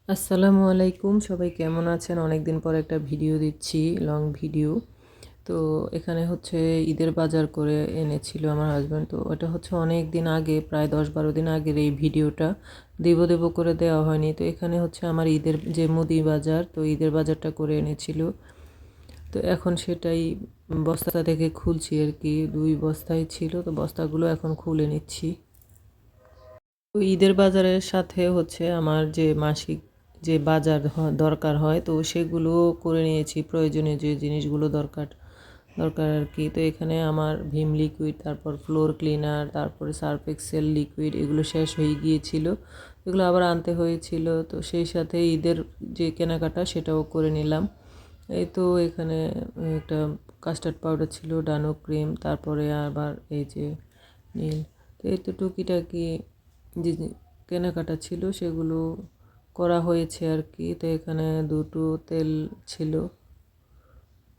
আসসালামু আলাইকুম, সবাই কেমন আছেন? অনেক দিন পর একটা ভিডিও দিচ্ছি, লং ভিডিও। তো এখানে হচ্ছে ঈদের বাজার করে এনেছিল আমার হাজব্যান্ড। তো ওটা হচ্ছে অনেক দিন আগে, প্রায় 10-12 দিন আগের এই ভিডিওটা। দেব করে দেওয়া হয়নি। তো এখানে হচ্ছে আমার ঈদের যে মুদি বাজার, তো ঈদের বাজারটা করে এনেছিল। তো এখন সেটাই বস্তা থেকে খুলছি আর কি। 2 বস্তাই ছিল, তো বস্তাগুলো এখন খুলে নিচ্ছি। তো ঈদের বাজারের সাথে হচ্ছে আমার যে মাসিক যে বাজার দরকার হয়, তো সেগুলো করে নিয়েছি। প্রয়োজনীয় যে জিনিসগুলো দরকার দরকার আর কি। তো এখানে আমার ভিম লিকুইড, তারপর ফ্লোর ক্লিনার, তারপরে সার্ফ এক্সেল লিকুইড, এগুলো শেষ হয়ে গিয়েছিল। এগুলো আবার আনতে হয়েছিল। তো সেই সাথে ঈদের যে কেনাকাটা সেটাও করে নিলাম। এই তো এখানে একটা কাস্টার্ড পাউডার ছিল, ডানো ক্রিম, তারপরে আবার এই যে নীল। তো এই তো টুকিটাকি যে কেনাকাটা ছিল সেগুলো করা হয়েছে আর কি। তো এখানে 2টো তেল ছিল,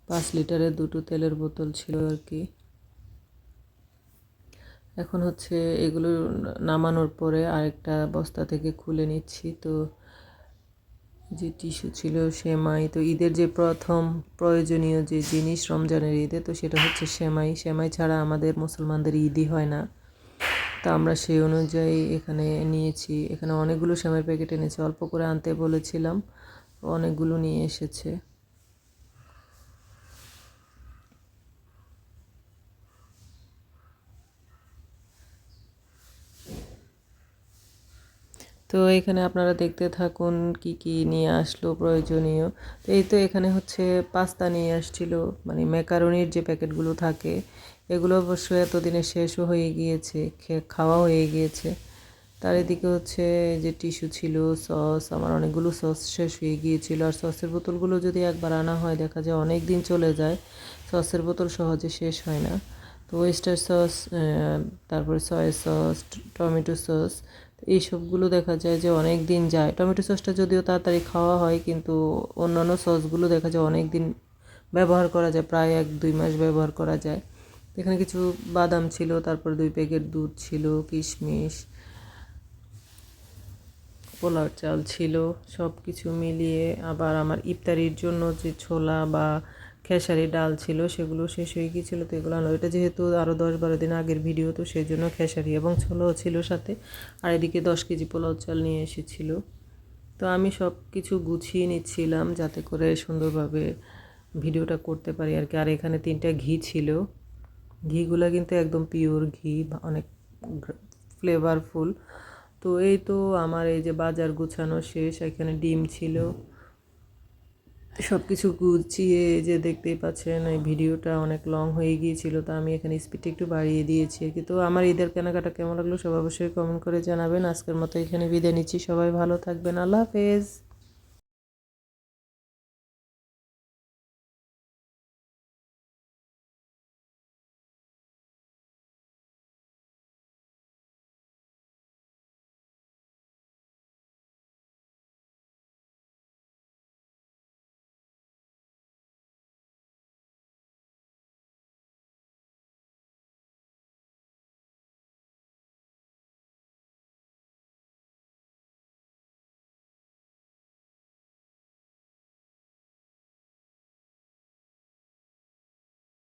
5 লিটারের 2টো তেলের বোতল ছিল আর কি। এখন হচ্ছে এগুলো নামানোর পরে আরেকটা বস্তা থেকে খুলে নিচ্ছি। তো যে টিস্যু ছিল, সেমাই। তো ঈদের যে প্রথম প্রয়োজনীয় যে জিনিস রমজানের ঈদে, তো সেটা হচ্ছে সেমাই। সেমাই ছাড়া আমাদের মুসলমানদের ঈদই হয় না। তো আমরা সেই অনুযায়ী এখানে নিয়েছি। এখানে অনেকগুলো সেমাইয়ের প্যাকেট এনেছি, অল্প করে আনতে বলেছিলাম, অনেকগুলো নিয়ে এসেছে। তো এখানে আপনারা দেখতে থাকুন কি কি নিয়ে আসলো প্রয়োজনীয়। তো এই তো এখানে হচ্ছে পাস্তা নিয়ে আসছিল, মানে ম্যাকারনির যে প্যাকেটগুলো থাকে, এগুলো অবশ্য এতদিনে শেষও হয়ে গিয়েছে, খাওয়া হয়ে গিয়েছে। তার এদিকে হচ্ছে যে টিস্যু ছিল, সস, আমার অনেকগুলো সস শেষ হয়ে গিয়েছিল। আর সসের বোতলগুলো যদি একবার আনা হয়, দেখা যায় অনেক দিন চলে যায়, সসের বোতল সহজে শেষ হয় না। তো ওয়েস্টার সস, তারপরে সয়া সস, টমেটো সস, এইসবগুলো দেখা যায় যে অনেক দিন যায়। টমেটো সসটা যদিও তাড়াতাড়ি খাওয়া হয়, কিন্তু অন্যান্য সসগুলো দেখা যায় অনেক দিন ব্যবহার করা যায়, প্রায় 1-2 মাস ব্যবহার করা যায়। এখানে কিছু বাদাম ছিল, তারপর 2 প্যাকেট দুধ ছিল, কিশমিশ, পোলাও চাল ছিল, সব কিছু মিলিয়ে। আবার আমার ইফতারির জন্য যে ছোলা বা খেসারি ডাল ছিল, সেগুলো শেষ হয়ে গিয়েছিলো। তো এগুলো আনো, এটা যেহেতু আরও 10-12 দিন আগের ভিডিও, তো সেই জন্য খেসারি এবং ছোলাও ছিল সাথে। আর এদিকে 10 কেজি পোলাও চাল নিয়ে এসেছিলো। তো আমি সব কিছু গুছিয়ে নিচ্ছিলাম যাতে করে সুন্দরভাবে ভিডিওটা করতে পারি আর কি। আর এখানে 3টা ঘি ছিল। ঘিগুলো কিন্তু একদম পিওর ঘি, অনেক ফ্লেভারফুল। তো এই তো আমার এই যে বাজার গুছানো শেষ। এখানে ডিম ছিল, সব কিছু গুছিয়ে যে দেখতেই পাচ্ছেন, এই ভিডিওটা অনেক লং হয়ে গিয়েছিল, তো আমি এখানে স্পিডটা একটু বাড়িয়ে দিয়েছি আর কি। তো আমার ঈদের কেনাকাটা কেমন লাগলো সব অবশ্যই কমেন্ট করে জানাবেন। আজকের মতো এখানে বিদায় নিচ্ছি, সবাই ভালো থাকবেন, আল্লাহ হাফেজ।